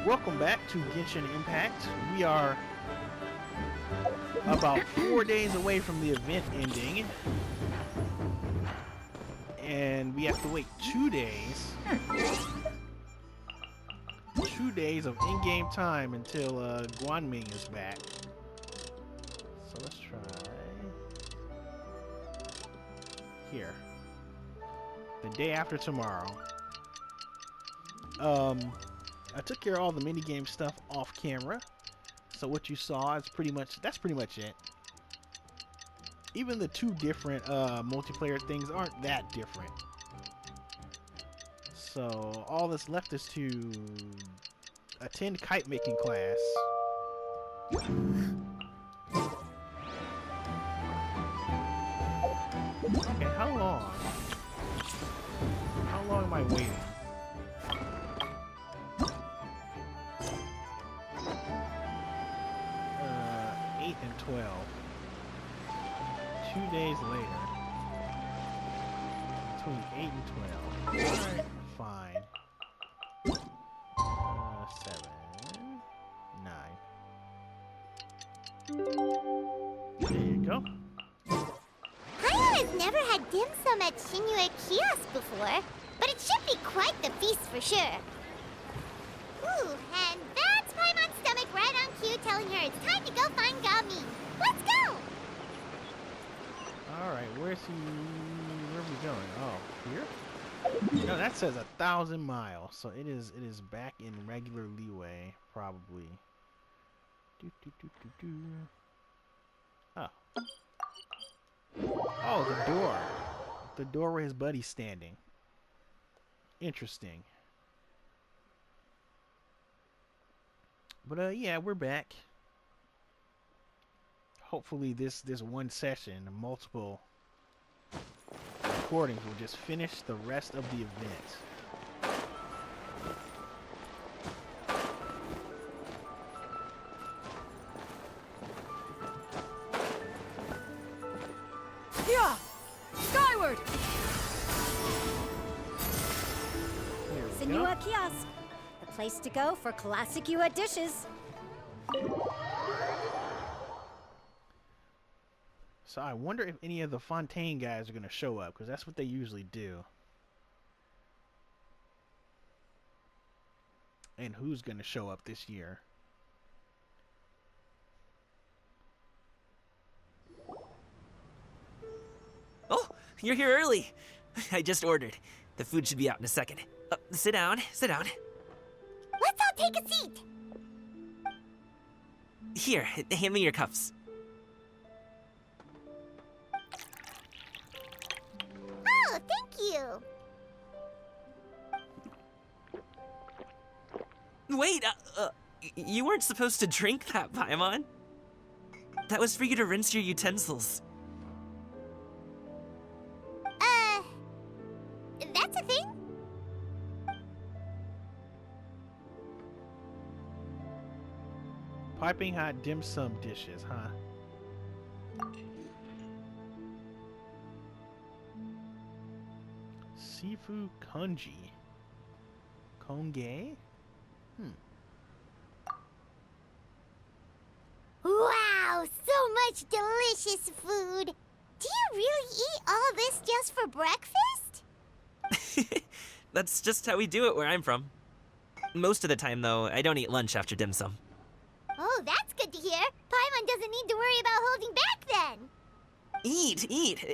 Welcome back to Genshin Impact. We are about 4 days away from the event ending. And we have to wait 2 days. 2 days of in-game time until Guanming is back. So let's try here. The day after tomorrow. I took care of all the minigame stuff off camera. So what you saw is that's pretty much it. Even the 2 different multiplayer things aren't that different. So all that's left is to attend kite making class. Okay, how long? How long am I waiting? 8 and 12. 2 days later. Between 8 and 12. Alright, fine. 7, 9. There you go. Paimon has never had dim sum at Xianyun kiosk before, but it should be quite the feast for sure. Ooh, and that's Paimon's stomach right on cue telling her it's time to go find Gaming. Let's go! Alright, where are we going? Oh, here? No, that says 1,000 miles, so it is back in regular leeway, probably. Oh. Oh, the door. The door where his buddy's standing. Interesting. But yeah, we're back. Hopefully this one session, multiple recordings, will just finish the rest of the event. Yeah! Skyward! Xianyun kiosk, the place to go for classic Yua dishes. So I wonder if any of the Fontaine guys are going to show up, because that's what they usually do. And who's going to show up this year? Oh, you're here early. I just ordered. The food should be out in a second. Sit down, sit down. Let's all take a seat! Here, hand me your cups. Oh, thank you! Wait, you weren't supposed to drink that, Paimon. That was for you to rinse your utensils. That's a thing? Piping hot dim sum dishes, huh? Seafood congee. Konge? Wow, so much delicious food! Do you really eat all this just for breakfast? That's just how we do it where I'm from. Most of the time, though, I don't eat lunch after dim sum. Oh, that's good to hear. Paimon doesn't need to worry about holding back then. Eat!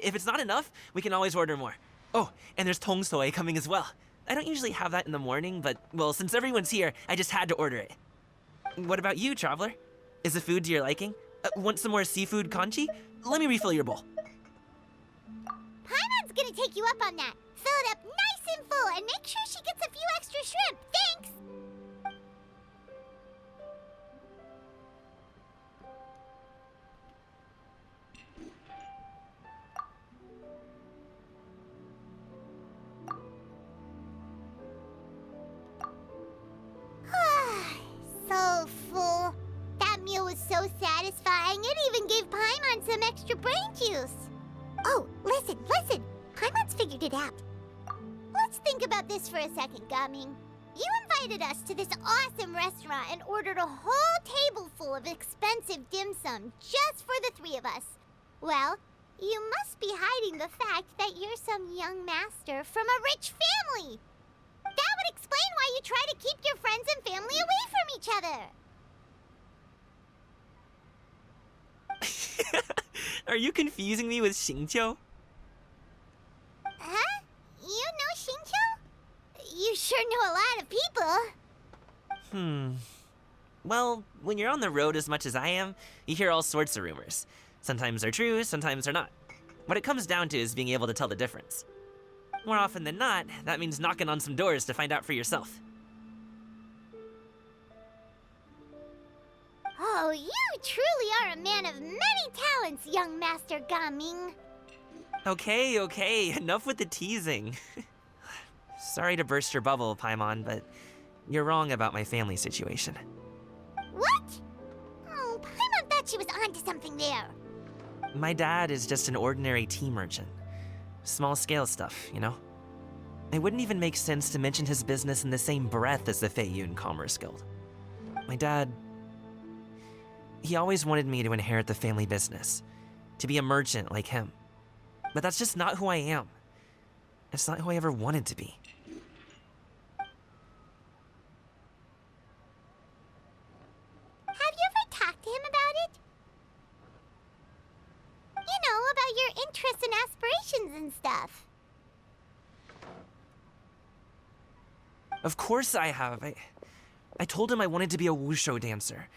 If it's not enough, we can always order more. Oh, and there's tong soy coming as well. I don't usually have that in the morning, but, well, since everyone's here, I just had to order it. What about you, Traveler? Is the food to your liking? Want some more seafood congee? Let me refill your bowl. Paimon's gonna take you up on that. Fill it up nice and full and make sure she gets a few extra shrimp. Thanks! So full. That meal was so satisfying, it even gave Paimon some extra brain juice. Oh, listen. Paimon's figured it out. Let's think about this for a second, Gaming. You invited us to this awesome restaurant and ordered a whole table full of expensive dim sum just for the three of us. Well, you must be hiding the fact that you're some young master from a rich family. That would explain why you try to keep your friends and family away from each other. Are you confusing me with Xingqiu? Huh? You know Xingqiu? You sure know a lot of people. Well, when you're on the road as much as I am, you hear all sorts of rumors. Sometimes they're true, sometimes they're not. What it comes down to is being able to tell the difference. More often than not, that means knocking on some doors to find out for yourself. Oh, you truly are a man of many talents, young Master Gaming. Okay, enough with the teasing. Sorry to burst your bubble, Paimon, but you're wrong about my family situation. What? Oh, Paimon thought she was onto something there. My dad is just an ordinary tea merchant. Small-scale stuff, you know? It wouldn't even make sense to mention his business in the same breath as the Xianyun Commerce Guild. My dad... he always wanted me to inherit the family business, to be a merchant like him. But that's just not who I am. It's not who I ever wanted to be. Have you ever talked to him about it? You know, about your interests and aspirations and stuff. Of course I have. I told him I wanted to be a wushu dancer.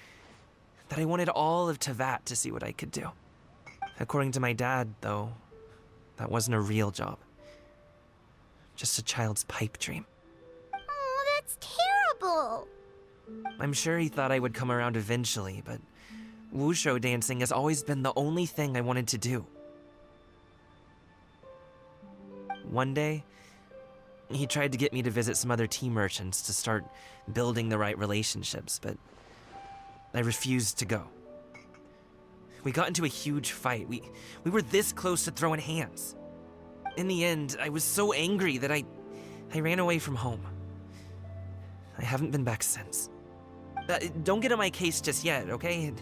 That I wanted all of Tevat to see what I could do. According to my dad, though, that wasn't a real job. Just a child's pipe dream. Oh, that's terrible. I'm sure he thought I would come around eventually, but wushu dancing has always been the only thing I wanted to do. One day, he tried to get me to visit some other tea merchants to start building the right relationships, but I refused to go. We got into a huge fight. We were this close to throwing hands. In the end, I was so angry that I ran away from home. I haven't been back since. Don't get on my case just yet, okay?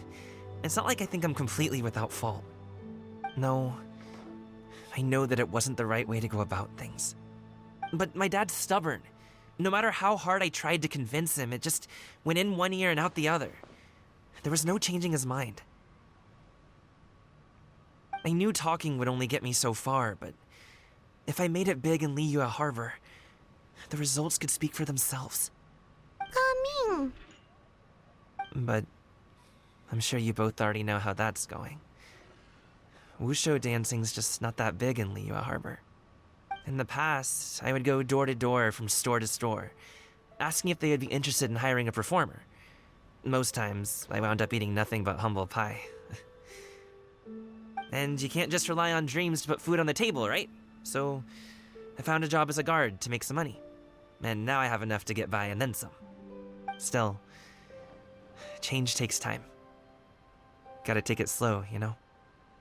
It's not like I think I'm completely without fault. No, I know that it wasn't the right way to go about things. But my dad's stubborn. No matter how hard I tried to convince him, it just went in one ear and out the other. There was no changing his mind. I knew talking would only get me so far, but if I made it big in Liyue Harbor, the results could speak for themselves. Gaming. But I'm sure you both already know how that's going. Wushu dancing's just not that big in Liyue Harbor. In the past, I would go door to door from store to store, asking if they would be interested in hiring a performer. Most times, I wound up eating nothing but humble pie. And you can't just rely on dreams to put food on the table, right? So, I found a job as a guard to make some money. And now I have enough to get by and then some. Still, change takes time. Gotta take it slow, you know?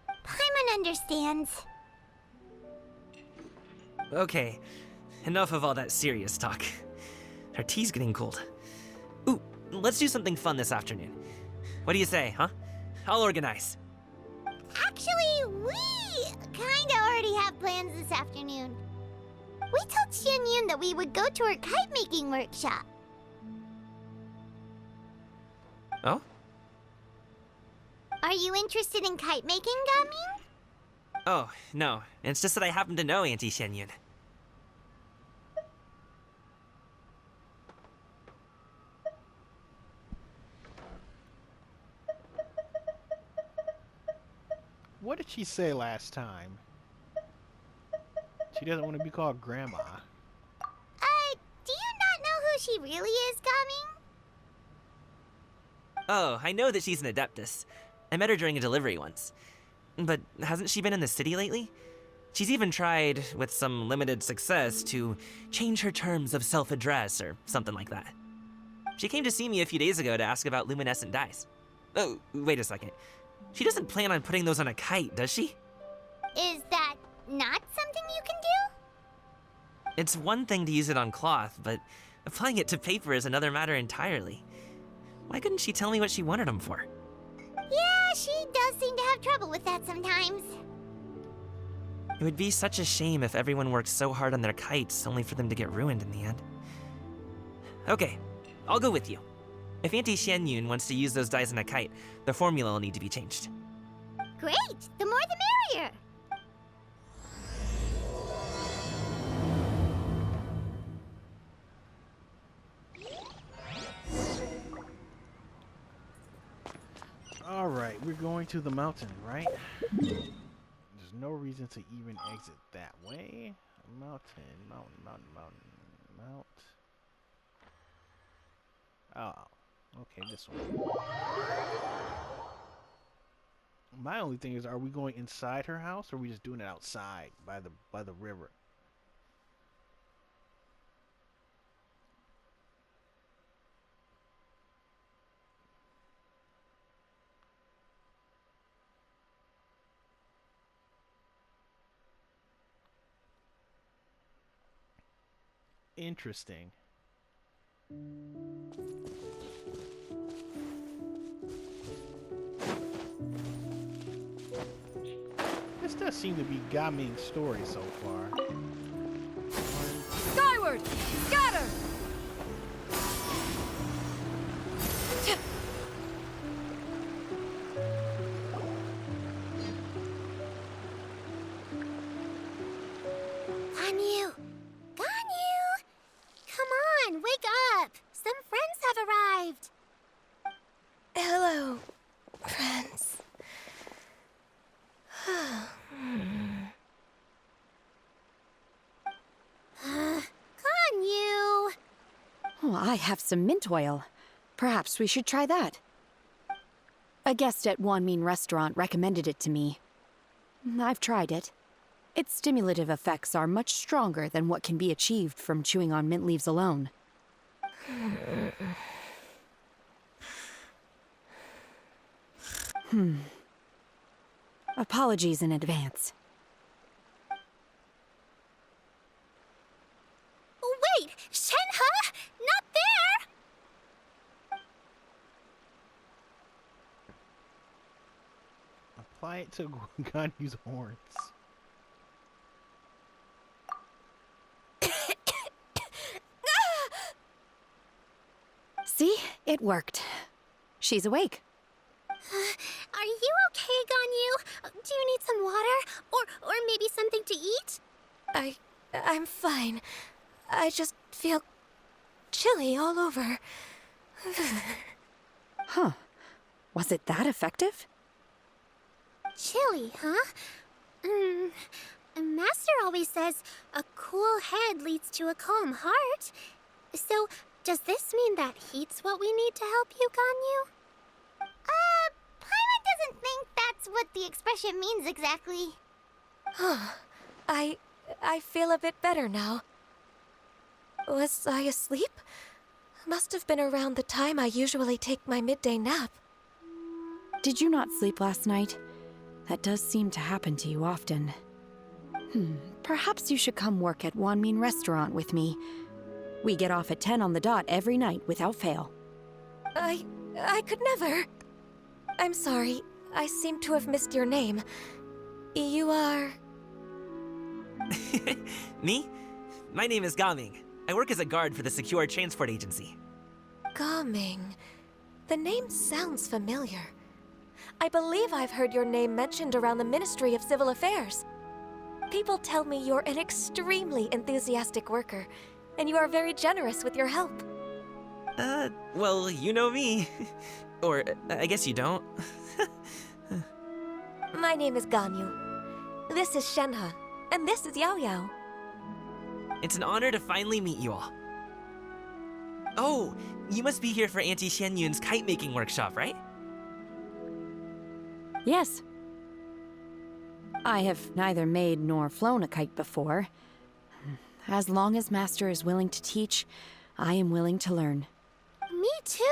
Paimon understands. Okay, enough of all that serious talk. Our tea's getting cold. Ooh, let's do something fun this afternoon. What do you say, huh? I'll organize. Actually, we kinda already have plans this afternoon. We told Xianyun that we would go to her kite-making workshop. Oh? Are you interested in kite-making, Gaming? Oh, no. It's just that I happen to know Auntie Xianyun. What did she say last time? She doesn't want to be called Grandma. Do you not know who she really is, Gaming? Oh, I know that she's an Adeptus. I met her during a delivery once. But hasn't she been in the city lately? She's even tried, with some limited success, to change her terms of self-address or something like that. She came to see me a few days ago to ask about luminescent dyes. Oh, wait a second. She doesn't plan on putting those on a kite, does she? Is that not something you can do? It's one thing to use it on cloth, but Applying it to paper is another matter entirely. Why couldn't she tell me what she wanted them for? Yeah, she does seem to have trouble with that sometimes. It would be such a shame if everyone worked so hard on their kites only for them to get ruined in the end. Okay, I'll go with you. If Auntie Xianyun wants to use those dies in a kite, the formula will need to be changed. Great! The more the merrier! Alright, we're going to the mountain, right? There's no reason to even exit that way. Mountain. Oh, okay, this one. My only thing is, are we going inside her house, or are we just doing it outside by the river? Interesting. This does seem to be Gaming's story so far. Skyward! Scatter! Ganyu! Ganyu! Come on, wake up! Some friends have arrived! Hello, friends. Ganyu! Oh, I have some mint oil. Perhaps we should try that. A guest at Wanmin Restaurant recommended it to me. I've tried it. Its stimulative effects are much stronger than what can be achieved from chewing on mint leaves alone. Apologies in advance. Wait! Shenhe! Not there! Apply it to Ganyu's horns. See? It worked. She's awake. Are you okay, Ganyu? Do you need some water? Or maybe something to eat? I'm fine. I just feel chilly all over. Huh. Was it that effective? Chilly, huh? Master always says a cool head leads to a calm heart. So, does this mean that heat's what we need to help you, Ganyu? Paimon doesn't think that's what the expression means exactly. I feel a bit better now. Was I asleep? Must have been around the time I usually take my midday nap. Did you not sleep last night? That does seem to happen to you often. Perhaps you should come work at Wanmin Restaurant with me. We get off at 10 on the dot every night without fail. I could never. I'm sorry. I seem to have missed your name. You are... Me? My name is Gaming. I work as a guard for the Secure Transport Agency. Gaming. The name sounds familiar. I believe I've heard your name mentioned around the Ministry of Civil Affairs. People tell me you're an extremely enthusiastic worker, and you are very generous with your help. Well, you know me. Or, I guess you don't. My name is Ganyu. This is Shenhe, and this is Yaoyao. It's an honor to finally meet you all. Oh, you must be here for Auntie Xianyun's kite-making workshop, right? Yes. I have neither made nor flown a kite before. As long as Master is willing to teach, I am willing to learn. Me too!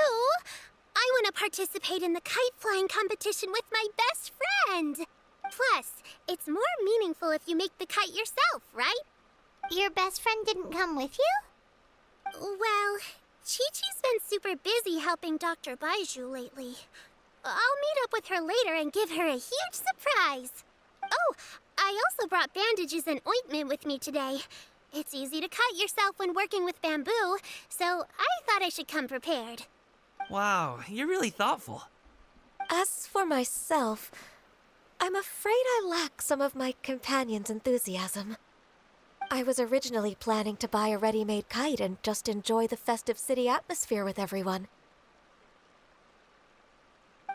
I want to participate in the kite flying competition with my best friend! Plus, it's more meaningful if you make the kite yourself, right? Your best friend didn't come with you? Well, Chi-Chi's been super busy helping Dr. Baiju lately. I'll meet up with her later and give her a huge surprise. Oh, I also brought bandages and ointment with me today. It's easy to cut yourself when working with bamboo, so I thought I should come prepared. Wow, you're really thoughtful. As for myself, I'm afraid I lack some of my companion's enthusiasm. I was originally planning to buy a ready-made kite and just enjoy the festive city atmosphere with everyone.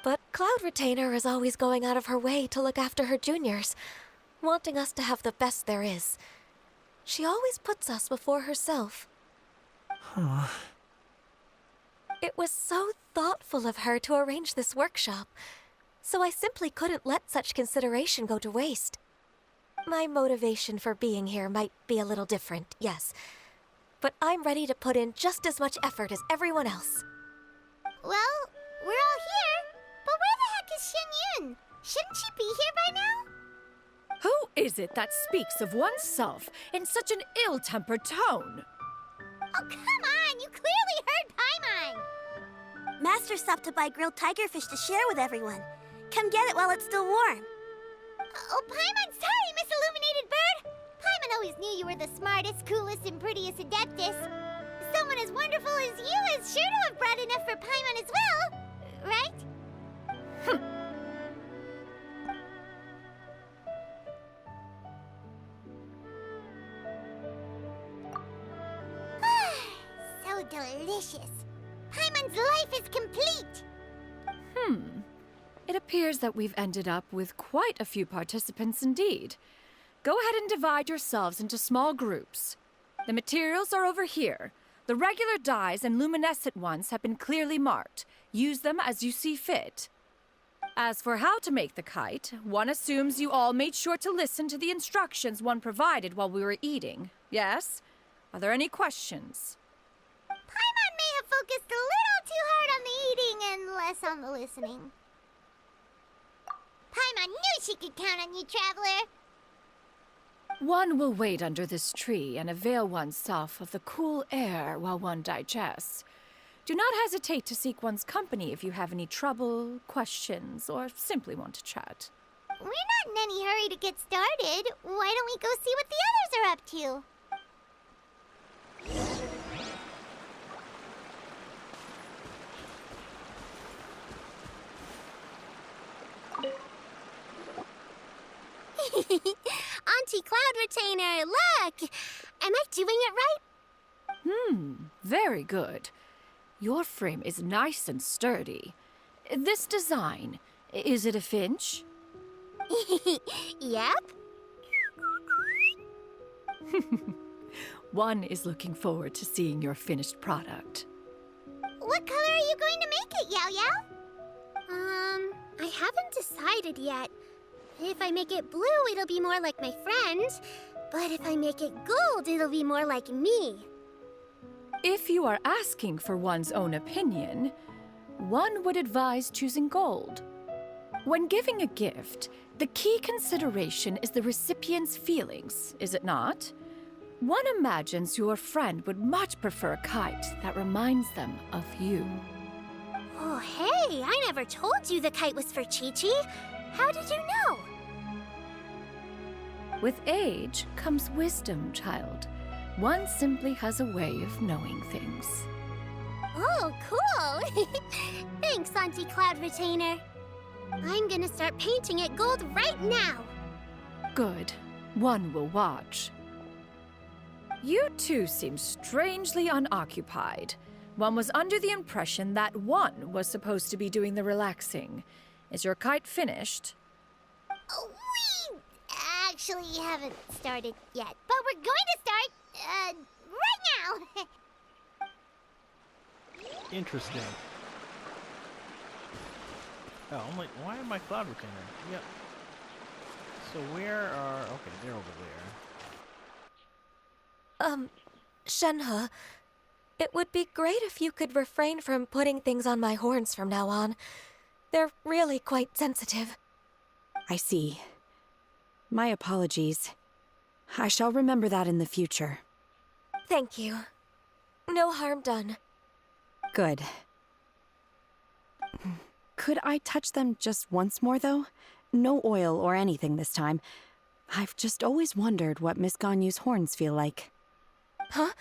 But Cloud Retainer is always going out of her way to look after her juniors, wanting us to have the best there is. She always puts us before herself. Huh. It was so thoughtful of her to arrange this workshop, so I simply couldn't let such consideration go to waste. My motivation for being here might be a little different, yes, but I'm ready to put in just as much effort as everyone else. Well, we're all here, but where the heck is Xianyun? Shouldn't she be here by now? Who is it that speaks of oneself in such an ill-tempered tone? Oh, come on! You clearly heard Paimon! Master stopped to buy grilled tigerfish to share with everyone. Come get it while it's still warm. Oh, Paimon, sorry, Miss Illuminated Bird! Paimon always knew you were the smartest, coolest, and prettiest Adeptus. Someone as wonderful as you is sure to have brought enough for Paimon as well, right? So delicious. Paimon's life is complete. It appears that we've ended up with quite a few participants indeed. Go ahead and divide yourselves into small groups. The materials are over here. The regular dyes and luminescent ones have been clearly marked. Use them as you see fit. As for how to make the kite, one assumes you all made sure to listen to the instructions one provided while we were eating. Yes? Are there any questions? Paimon may have focused a little too hard on the eating and less on the listening. Paimon knew she could count on you, Traveler. One will wait under this tree and avail oneself of the cool air while one digests. Do not hesitate to seek one's company if you have any trouble, questions, or simply want to chat. We're not in any hurry to get started. Why don't we go see what the others are up to? Auntie Cloud Retainer, look! Am I doing it right? Very good. Your frame is nice and sturdy. This design, is it a finch? Yep. One is looking forward to seeing your finished product. What color are you going to make it, Yaoyao? I haven't decided yet. If I make it blue, it'll be more like my friend. But if I make it gold, it'll be more like me. If you are asking for one's own opinion, one would advise choosing gold. When giving a gift, the key consideration is the recipient's feelings, is it not? One imagines your friend would much prefer a kite that reminds them of you. Oh, hey, I never told you the kite was for Chi-Chi. How did you know? With age comes wisdom, child. One simply has a way of knowing things. Oh, cool! Thanks, Auntie Cloud Retainer. I'm gonna start painting it gold right now. Good. One will watch. You two seem strangely unoccupied. One was under the impression that one was supposed to be doing the relaxing. Is your kite finished? Oh, we actually haven't started yet, but we're going to start, right now. Interesting. Oh, I'm like, why am I Cloud Retainer? Yep. So where are... Okay, they're over there. Shenhe, it would be great if you could refrain from putting things on my horns from now on. They're really quite sensitive. I see. My apologies. I shall remember that in the future. Thank you. No harm done. Good. Could I touch them just once more, though? No oil or anything this time. I've just always wondered what Miss Ganyu's horns feel like. Huh?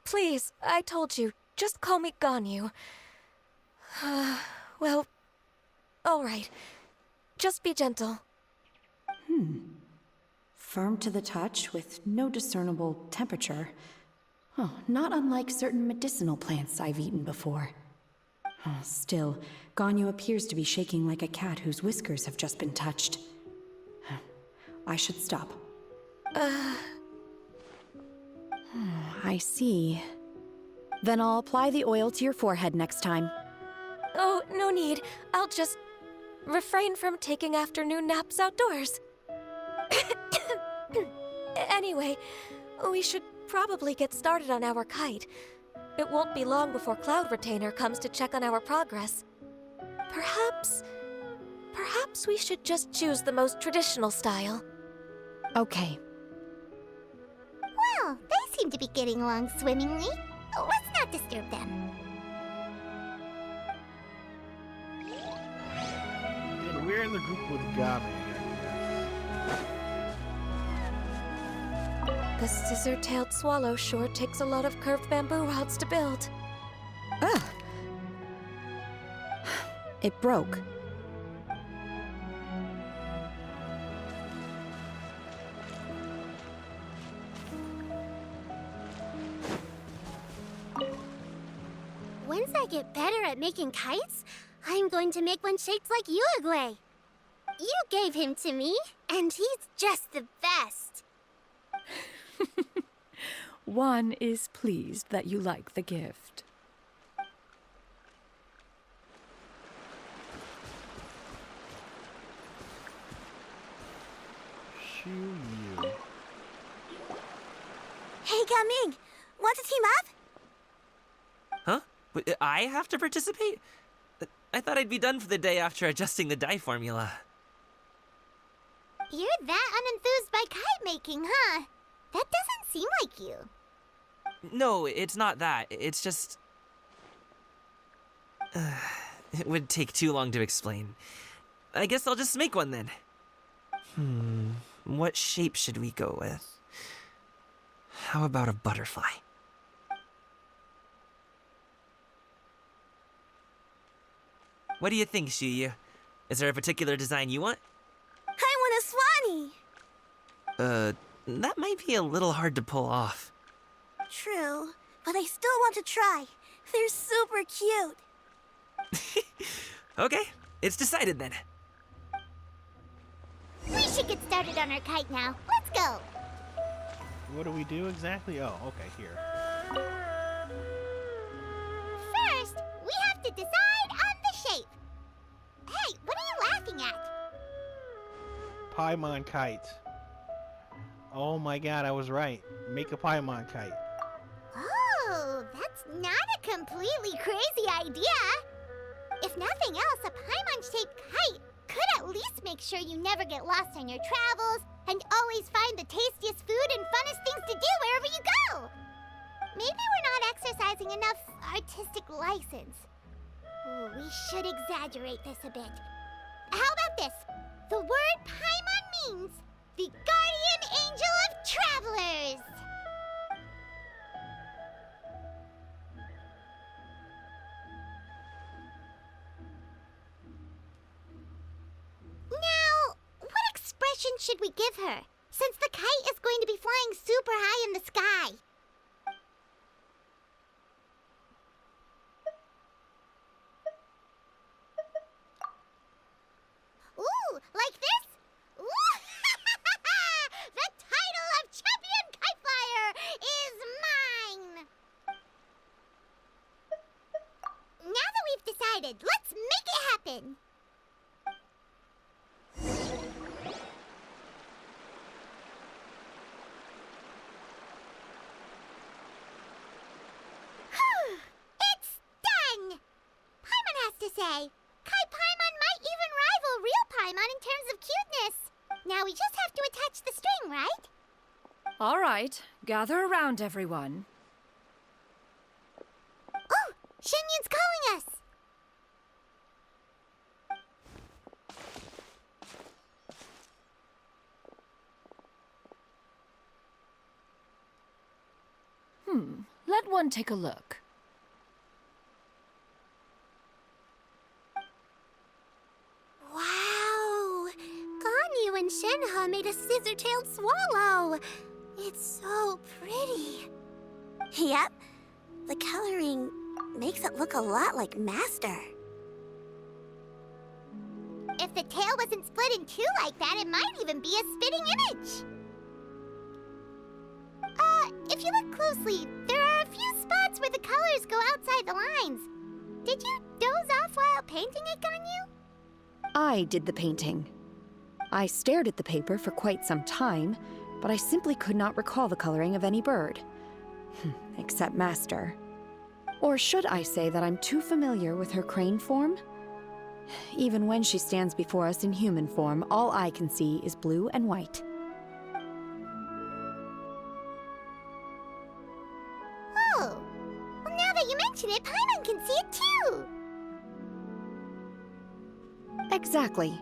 Please, I told you. Just call me Ganyu. Well, all right. Just be gentle. Firm to the touch with no discernible temperature. Oh, not unlike certain medicinal plants I've eaten before. Oh, still, Ganyu appears to be shaking like a cat whose whiskers have just been touched. I should stop. I see. Then I'll apply the oil to your forehead next time. Oh, no need. I'll just refrain from taking afternoon naps outdoors. Anyway, we should probably get started on our kite. It won't be long before Cloud Retainer comes to check on our progress. Perhaps we should just choose the most traditional style. Okay. Well, they seem to be getting along swimmingly. Let's not disturb them. And we're in the group with Gabe, The scissor-tailed swallow sure takes a lot of curved bamboo rods to build. Ugh. It broke. Once I get better at making kites, I'm going to make one shaped like Uruguay. You gave him to me, and he's just the best. One is pleased that you like the gift. Xianyun. Hey, Gaming, want to team up? Huh? I have to participate? I thought I'd be done for the day after adjusting the dye formula. You're that unenthused by kite making, huh? That doesn't seem like you. No, it's not that. It's just... it would take too long to explain. I guess I'll just make one then. What shape should we go with? How about a butterfly? What do you think, Xiyu? Is there a particular design you want? I want a swanee. That might be a little hard to pull off. True, but I still want to try. They're super cute. Okay, it's decided then. We should get started on our kite now. Let's go. What do we do exactly? Oh, okay, here. First, we have to decide on the shape. Hey, what are you laughing at? Paimon kite. Oh my god, I was right. Make a Paimon kite. Oh, that's not a completely crazy idea. If nothing else, a Paimon-shaped kite could at least make sure you never get lost on your travels and always find the tastiest food and funnest things to do wherever you go. Maybe we're not exercising enough artistic license. Ooh, we should exaggerate this a bit. How about this? The word Paimon means the guardian angel of travelers. Now, what expression should we give her, since the kite is going to be flying super high in the sky? Ooh, like this? Ooh! The title of Champion Kite Flyer is mine! Now that we've decided, let's make it happen! It's done! Paimon has to say, Kite Paimon might even rival real Paimon in terms of cuteness. Now we just have to attach the string, right? All right, gather around, everyone. Shenyun's calling us! Let one take a look. Wow! Ganyu and Shenhe made a scissor-tailed swallow. It's so pretty. Yep. The coloring makes it look a lot like Master. If the tail wasn't split in two like that, it might even be a spitting image. If you look closely, there are a few spots where the colors go outside the lines. Did you doze off while painting it, Ganyu? I did the painting. I stared at the paper for quite some time, but I simply could not recall the coloring of any bird. Except Master. Or should I say that I'm too familiar with her crane form? Even when she stands before us in human form, all I can see is blue and white. Oh, well now that you mention it, Paimon can see it too! Exactly.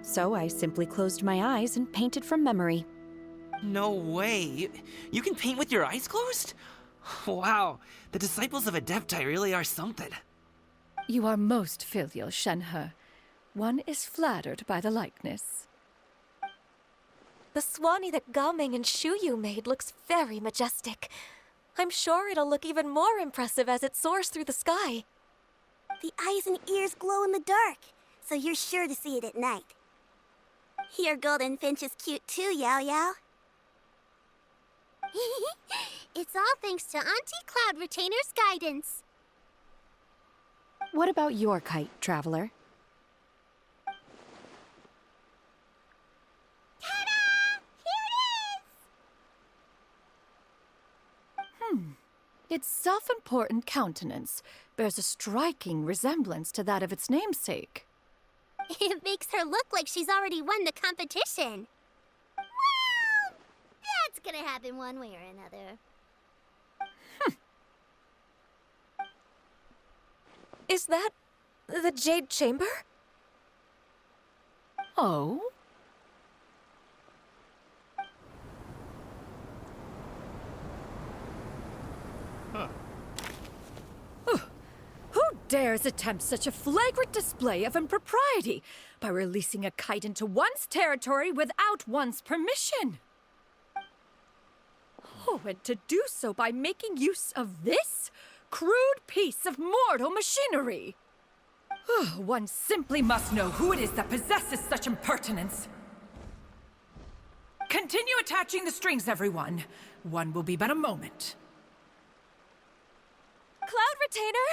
So I simply closed my eyes and painted from memory. No way. You can paint with your eyes closed? Wow, the disciples of Adepti really are something. You are most filial, Shenhe. One is flattered by the likeness. The Swanee that Gaming and Xianyun made looks very majestic. I'm sure it'll look even more impressive as it soars through the sky. The eyes and ears glow in the dark, so you're sure to see it at night. Your golden finch is cute too, Yaoyao. It's all thanks to Auntie Cloud Retainer's guidance. What about your kite, Traveler? Ta-da! Here it is! Its self-important countenance bears a striking resemblance to that of its namesake. It makes her look like she's already won the competition. Well, that's gonna happen one way or another. Is that the Jade Chamber? Oh? Huh. Who dares attempt such a flagrant display of impropriety by releasing a kite into one's territory without one's permission? Oh, and to do so by making use of this crude piece of mortal machinery. One simply must know who it is that possesses such impertinence. Continue attaching the strings, everyone. One will be but a moment. Cloud Retainer?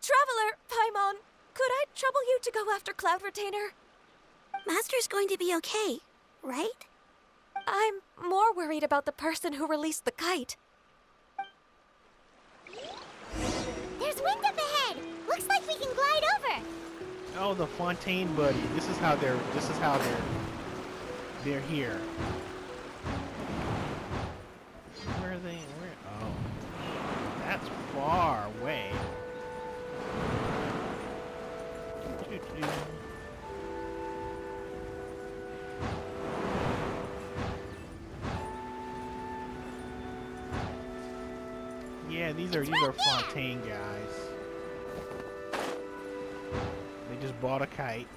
Traveler, Paimon, could I trouble you to go after Cloud Retainer? Master's going to be okay, right? I'm more worried about the person who released the kite. There's wind up ahead! Looks like we can glide over! Oh, the Fontaine buddy. This is how they're here. Where are they? Where? Oh. That's far away. Yeah, these are Fontaine guys. They just bought a kite.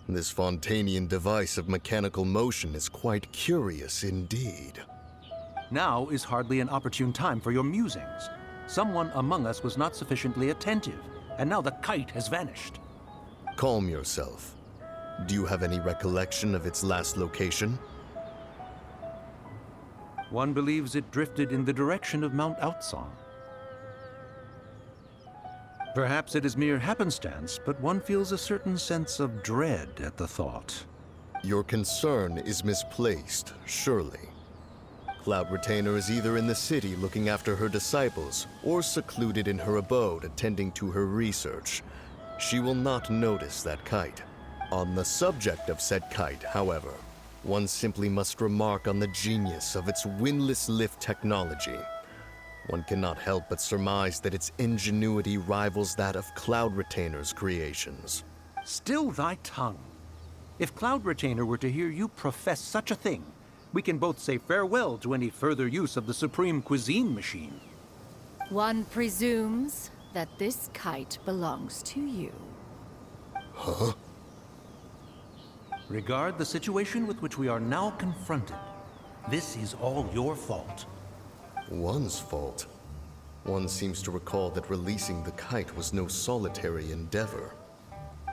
This Fontainian device of mechanical motion is quite curious indeed. Now is hardly an opportune time for your musings. Someone among us was not sufficiently attentive, and now the kite has vanished. Calm yourself. Do you have any recollection of its last location? One believes it drifted in the direction of Mount Outsong. Perhaps it is mere happenstance, but one feels a certain sense of dread at the thought. Your concern is misplaced, surely. Cloud Retainer is either in the city looking after her disciples, or secluded in her abode attending to her research. She will not notice that kite. On the subject of said kite, however, one simply must remark on the genius of its windlass lift technology. One cannot help but surmise that its ingenuity rivals that of Cloud Retainer's creations. Still thy tongue. If Cloud Retainer were to hear you profess such a thing, we can both say farewell to any further use of the Supreme Cuisine Machine. One presumes that this kite belongs to you. Huh? Regard the situation with which we are now confronted. This is all your fault. One's fault. One seems to recall that releasing the kite was no solitary endeavor.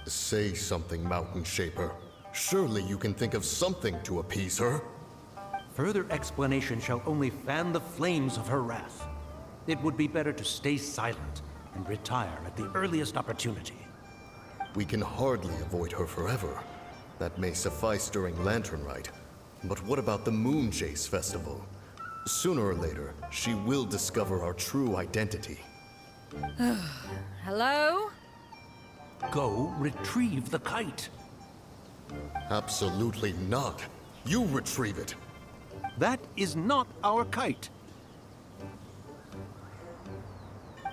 Say something, Mountain Shaper. Surely you can think of something to appease her. Further explanation shall only fan the flames of her wrath. It would be better to stay silent and retire at the earliest opportunity. We can hardly avoid her forever. That may suffice during Lantern Rite. But what about the Moon Jace Festival? Sooner or later, she will discover our true identity. Hello? Go retrieve the kite. Absolutely not. You retrieve it. That is not our kite.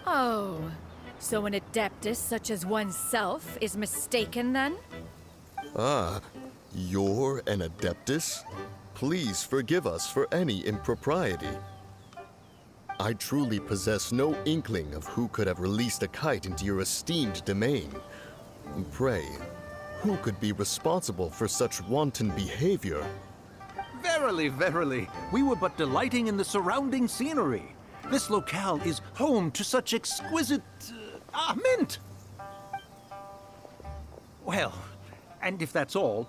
Oh, so an adeptus such as oneself is mistaken then? Ah, you're an Adeptus? Please forgive us for any impropriety. I truly possess no inkling of who could have released a kite into your esteemed domain. Pray, who could be responsible for such wanton behavior? Verily, verily, we were but delighting in the surrounding scenery. This locale is home to such exquisite... mint! Well, and if that's all,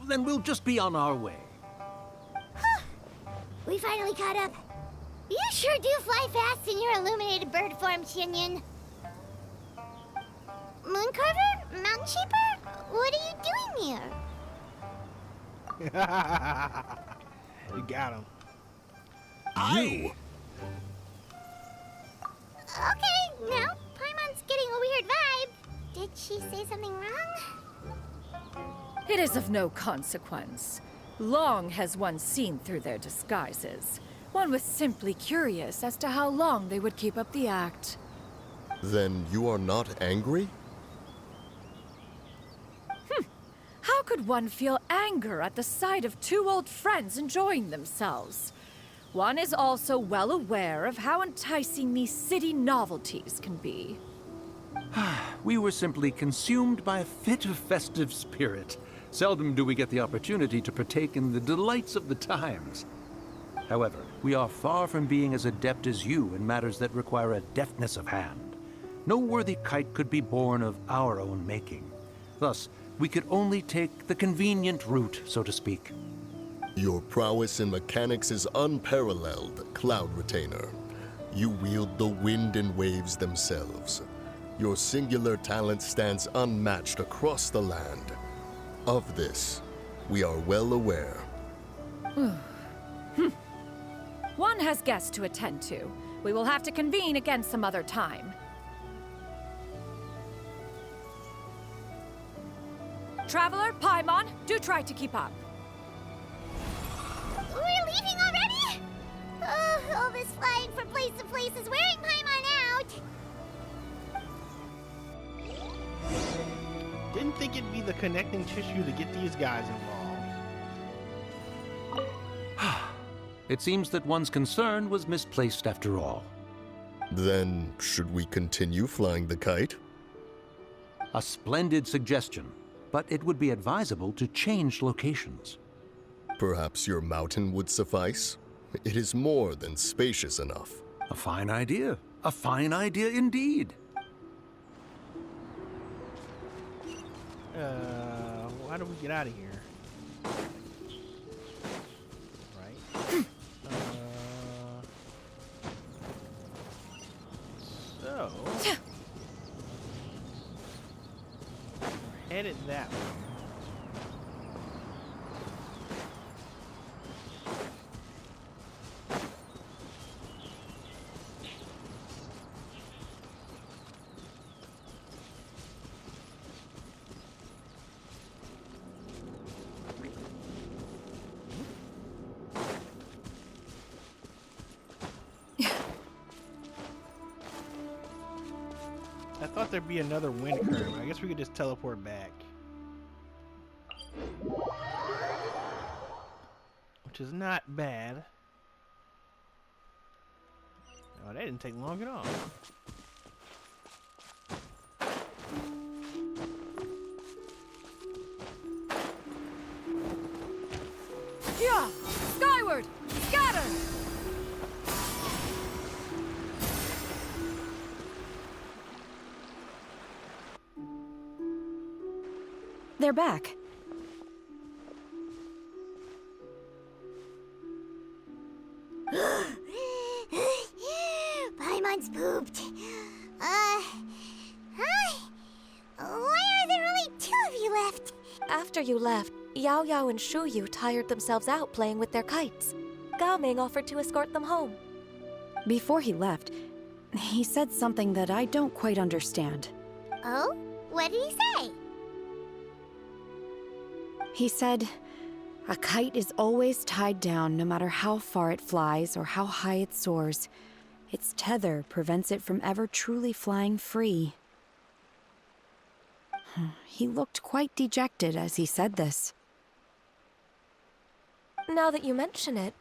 then we'll just be on our way. We finally caught up. You sure do fly fast in your illuminated bird form, Xianyun. Moon Carver? Mountain Shaper? What are you doing here? You got him. You! Okay, now Paimon's getting a weird vibe. Did she say something wrong? It is of no consequence. Long has one seen through their disguises. One was simply curious as to how long they would keep up the act. Then you are not angry? How could one feel anger at the sight of two old friends enjoying themselves? One is also well aware of how enticing these city novelties can be. We were simply consumed by a fit of festive spirit. Seldom do we get the opportunity to partake in the delights of the times. However, we are far from being as adept as you in matters that require a deftness of hand. No worthy kite could be born of our own making. Thus, we could only take the convenient route, so to speak. Your prowess in mechanics is unparalleled, Cloud Retainer. You wield the wind and waves themselves. Your singular talent stands unmatched across the land. Of this, we are well aware. One has guests to attend to. We will have to convene again some other time. Traveler, Paimon, do try to keep up. We're leaving already? All this flying from place to place is wearing Paimon out. Didn't think it'd be the connecting tissue to get these guys involved. It seems that one's concern was misplaced after all. Then, should we continue flying the kite? A splendid suggestion, but it would be advisable to change locations. Perhaps your mountain would suffice? It is more than spacious enough. A fine idea. A fine idea indeed. How do we get out of here? Right. So we're headed that way. thought there'd be another wind curve. I guess we could just teleport back. Which is not bad. Oh, that didn't take long at all. Yeah! Skyward! Scatter! They're back. Paimon's pooped. Hi. Why are there only 2 of you left? After you left, Yaoyao and Xianyun tired themselves out playing with their kites. Gaming offered to escort them home. Before he left, he said something that I don't quite understand. Oh? What did he say? He said, a kite is always tied down no matter how far it flies or how high it soars. Its tether prevents it from ever truly flying free. He looked quite dejected as he said this. Now that you mention it,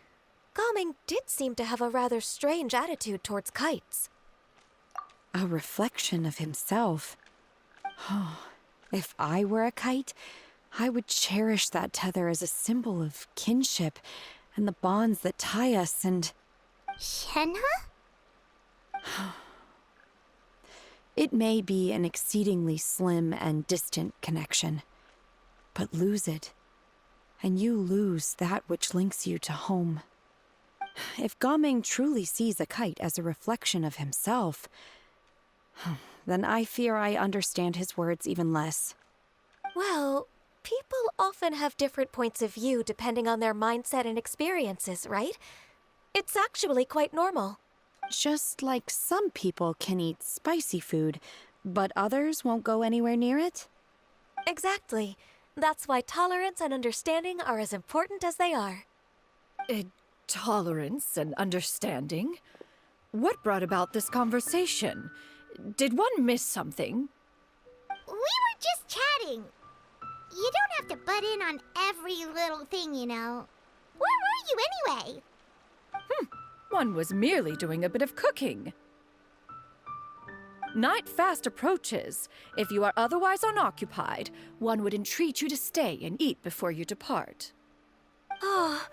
Gaming did seem to have a rather strange attitude towards kites. A reflection of himself. If I were a kite, I would cherish that tether as a symbol of kinship and the bonds that tie us and... Shenhe? It may be an exceedingly slim and distant connection, but lose it, and you lose that which links you to home. If Gaming truly sees a kite as a reflection of himself, then I fear I understand his words even less. Well, people often have different points of view depending on their mindset and experiences, right? It's actually quite normal. Just like some people can eat spicy food, but others won't go anywhere near it? Exactly. That's why tolerance and understanding are as important as they are. Tolerance and understanding? What brought about this conversation? Did one miss something? We were just chatting. You don't have to butt in on every little thing, you know. Where were you anyway? One was merely doing a bit of cooking. Night fast approaches. If you are otherwise unoccupied, one would entreat you to stay and eat before you depart. Oh,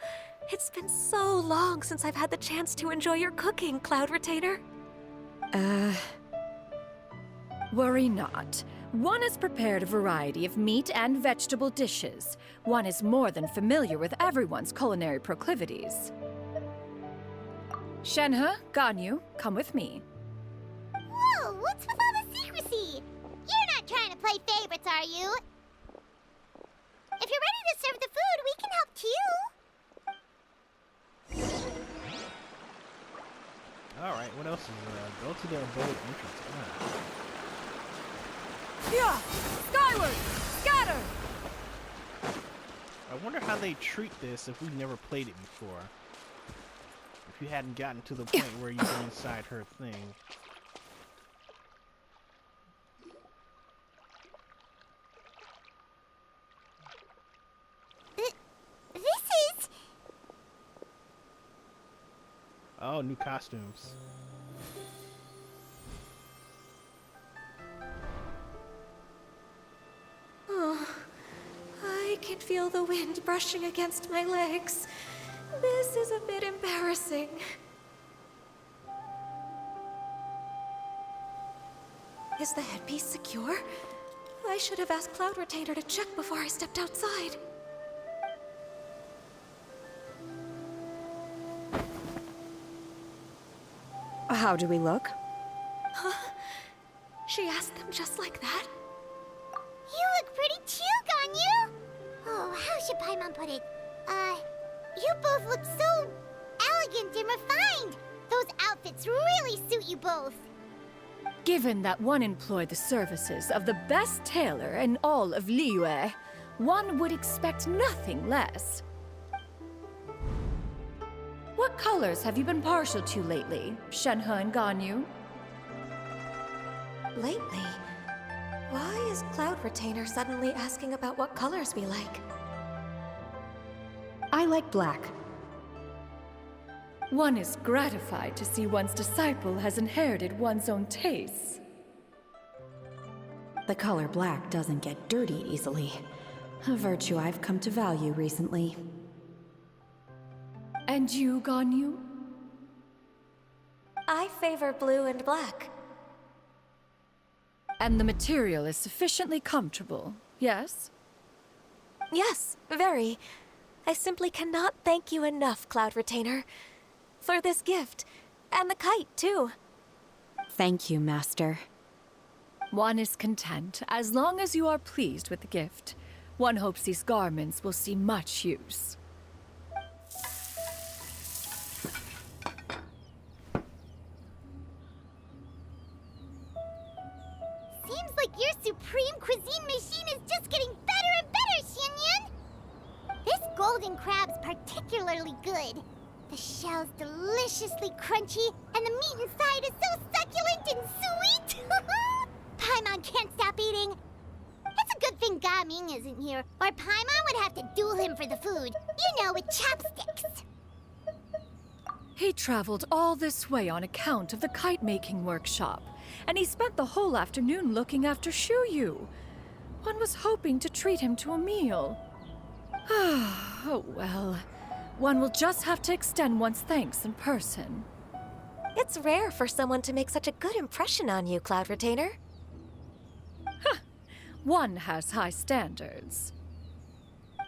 it's been so long since I've had the chance to enjoy your cooking, Cloud Retainer. Worry not. One has prepared a variety of meat and vegetable dishes. One is more than familiar with everyone's culinary proclivities. Shenhe, Ganyu, come with me. Whoa, what's with all the secrecy? You're not trying to play favorites, are you? If you're ready to serve the food, we can help too. Alright, what else is go to their abode entrance. Yeah! Skyward! Scatter! I wonder how they treat this if we've never played it before. If you hadn't gotten to the point where you go inside her thing. This is... Oh, new costumes. Oh, I can feel the wind brushing against my legs. This is a bit embarrassing. Is the headpiece secure? I should have asked Cloud Retainer to check before I stepped outside. How do we look? Huh? She asked them just like that? You look pretty too, Ganyu! Oh, how should Paimon put it? You both look so elegant and refined! Those outfits really suit you both! Given that one employed the services of the best tailor in all of Liyue, one would expect nothing less. What colors have you been partial to lately, Shenhe and Ganyu? Lately, why is Cloud Retainer suddenly asking about what colors we like? I like black. One is gratified to see one's disciple has inherited one's own tastes. The color black doesn't get dirty easily. A virtue I've come to value recently. And you, Ganyu? I favor blue and black. And the material is sufficiently comfortable, yes? Yes, very. I simply cannot thank you enough, Cloud Retainer, for this gift. And the kite, too. Thank you, Master. One is content, as long as you are pleased with the gift. One hopes these garments will see much use. Seems like your supreme cuisine machine is just getting better and better, Xianyun! This golden crab's particularly good. The shell's deliciously crunchy, and the meat inside is so succulent and sweet! Paimon can't stop eating. It's a good thing Gaming isn't here, or Paimon would have to duel him for the food. You know, with chopsticks. He traveled all this way on account of the kite-making workshop, and he spent the whole afternoon looking after Xianyun. One was hoping to treat him to a meal. Oh well. One will just have to extend one's thanks in person. It's rare for someone to make such a good impression on you, Cloud Retainer. One has high standards.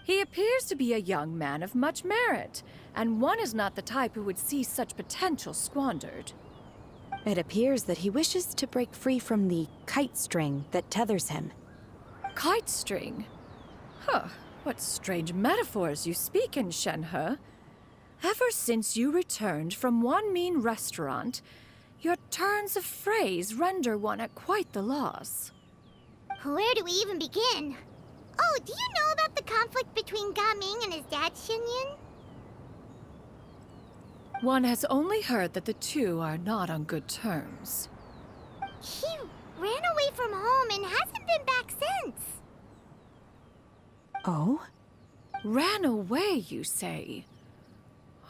He appears to be a young man of much merit, and one is not the type who would see such potential squandered. It appears that he wishes to break free from the kite string that tethers him. Kite string? Huh, what strange metaphors you speak in, Shenhe. Ever since you returned from one mean restaurant, your turns of phrase render one at quite the loss. Where do we even begin? Oh, do you know about the conflict between Gaming and his dad, Xianyun? One has only heard that the two are not on good terms. He ran away from home and hasn't been back since. Oh? Ran away, you say?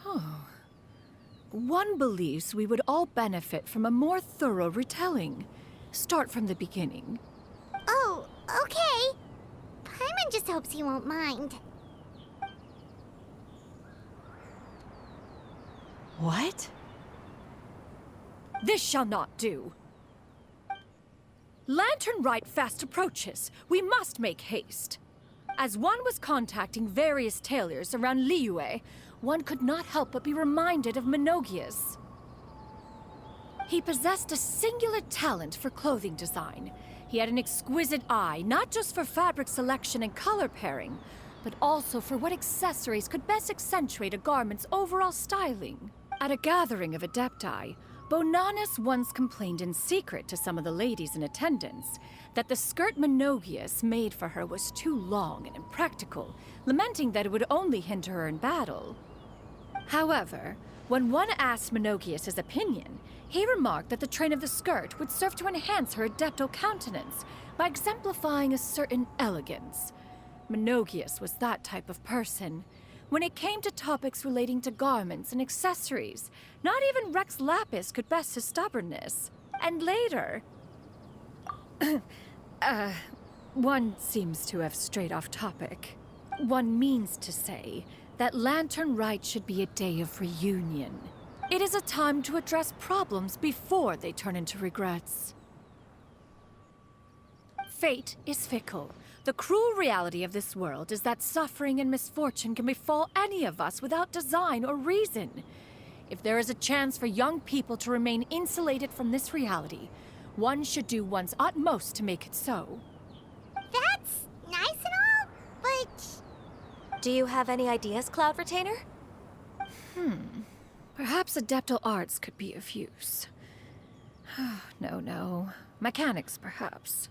Oh. One believes we would all benefit from a more thorough retelling. Start from the beginning. Oh, okay. Paimon just hopes he won't mind. What? This shall not do. Lantern Rite fast approaches. We must make haste. As one was contacting various tailors around Liyue, one could not help but be reminded of Menogias. He possessed a singular talent for clothing design. He had an exquisite eye, not just for fabric selection and color pairing, but also for what accessories could best accentuate a garment's overall styling. At a gathering of Adepti, Bonanis once complained in secret to some of the ladies in attendance that the skirt Menogias made for her was too long and impractical, lamenting that it would only hinder her in battle. However, when one asked Menogias his opinion, he remarked that the train of the skirt would serve to enhance her adeptal countenance by exemplifying a certain elegance. Menogias was that type of person. When it came to topics relating to garments and accessories, not even Rex Lapis could best his stubbornness. And later... one seems to have strayed off topic. One means to say that Lantern Rite should be a day of reunion. It is a time to address problems before they turn into regrets. Fate is fickle. The cruel reality of this world is that suffering and misfortune can befall any of us without design or reason. If there is a chance for young people to remain insulated from this reality, one should do one's utmost to make it so. That's nice and all, but... Do you have any ideas, Cloud Retainer? Perhaps adeptal arts could be of use. No. Mechanics, perhaps.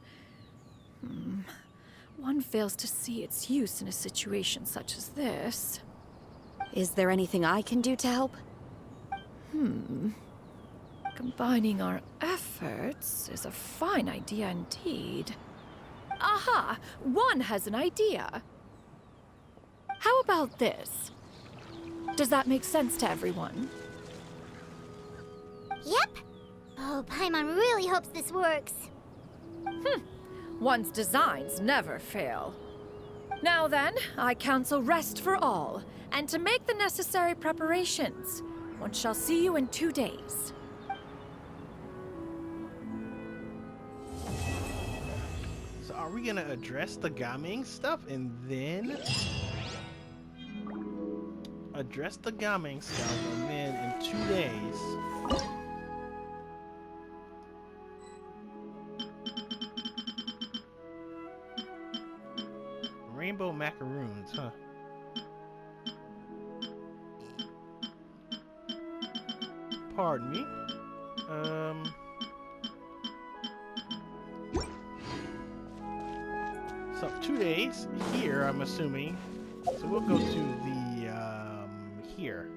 One fails to see its use in a situation such as this. Is there anything I can do to help? Combining our efforts is a fine idea indeed. Aha! One has an idea. How about this? Does that make sense to everyone? Yep. Oh, Paimon really hopes this works. One's designs never fail. Now then, I counsel rest for all, and to make the necessary preparations. One shall see you in 2 days. So are we gonna address the Gaming stuff and then address the Gaming stuff and then in 2 days rainbow macaroons, huh? Pardon me. So 2 days here, I'm assuming. So we'll go to the here.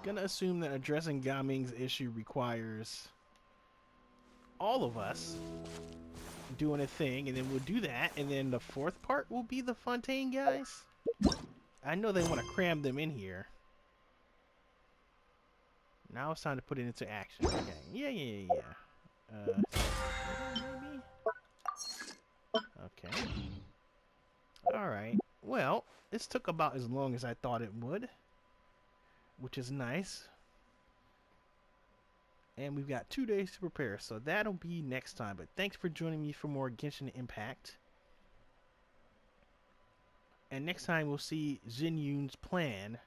Gonna assume that addressing Gaming's issue requires all of us doing a thing, and then we'll do that, and then the fourth part will be the Fontaine guys. I know they want to cram them in here. Now it's time to put it into action. Okay. Yeah. Maybe? Okay. Alright. Well, this took about as long as I thought it would, which is nice. And we've got 2 days to prepare, so that'll be next time. But thanks for joining me for more Genshin Impact. And next time we'll see Xianyun's plan.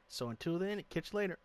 So until then, catch you later.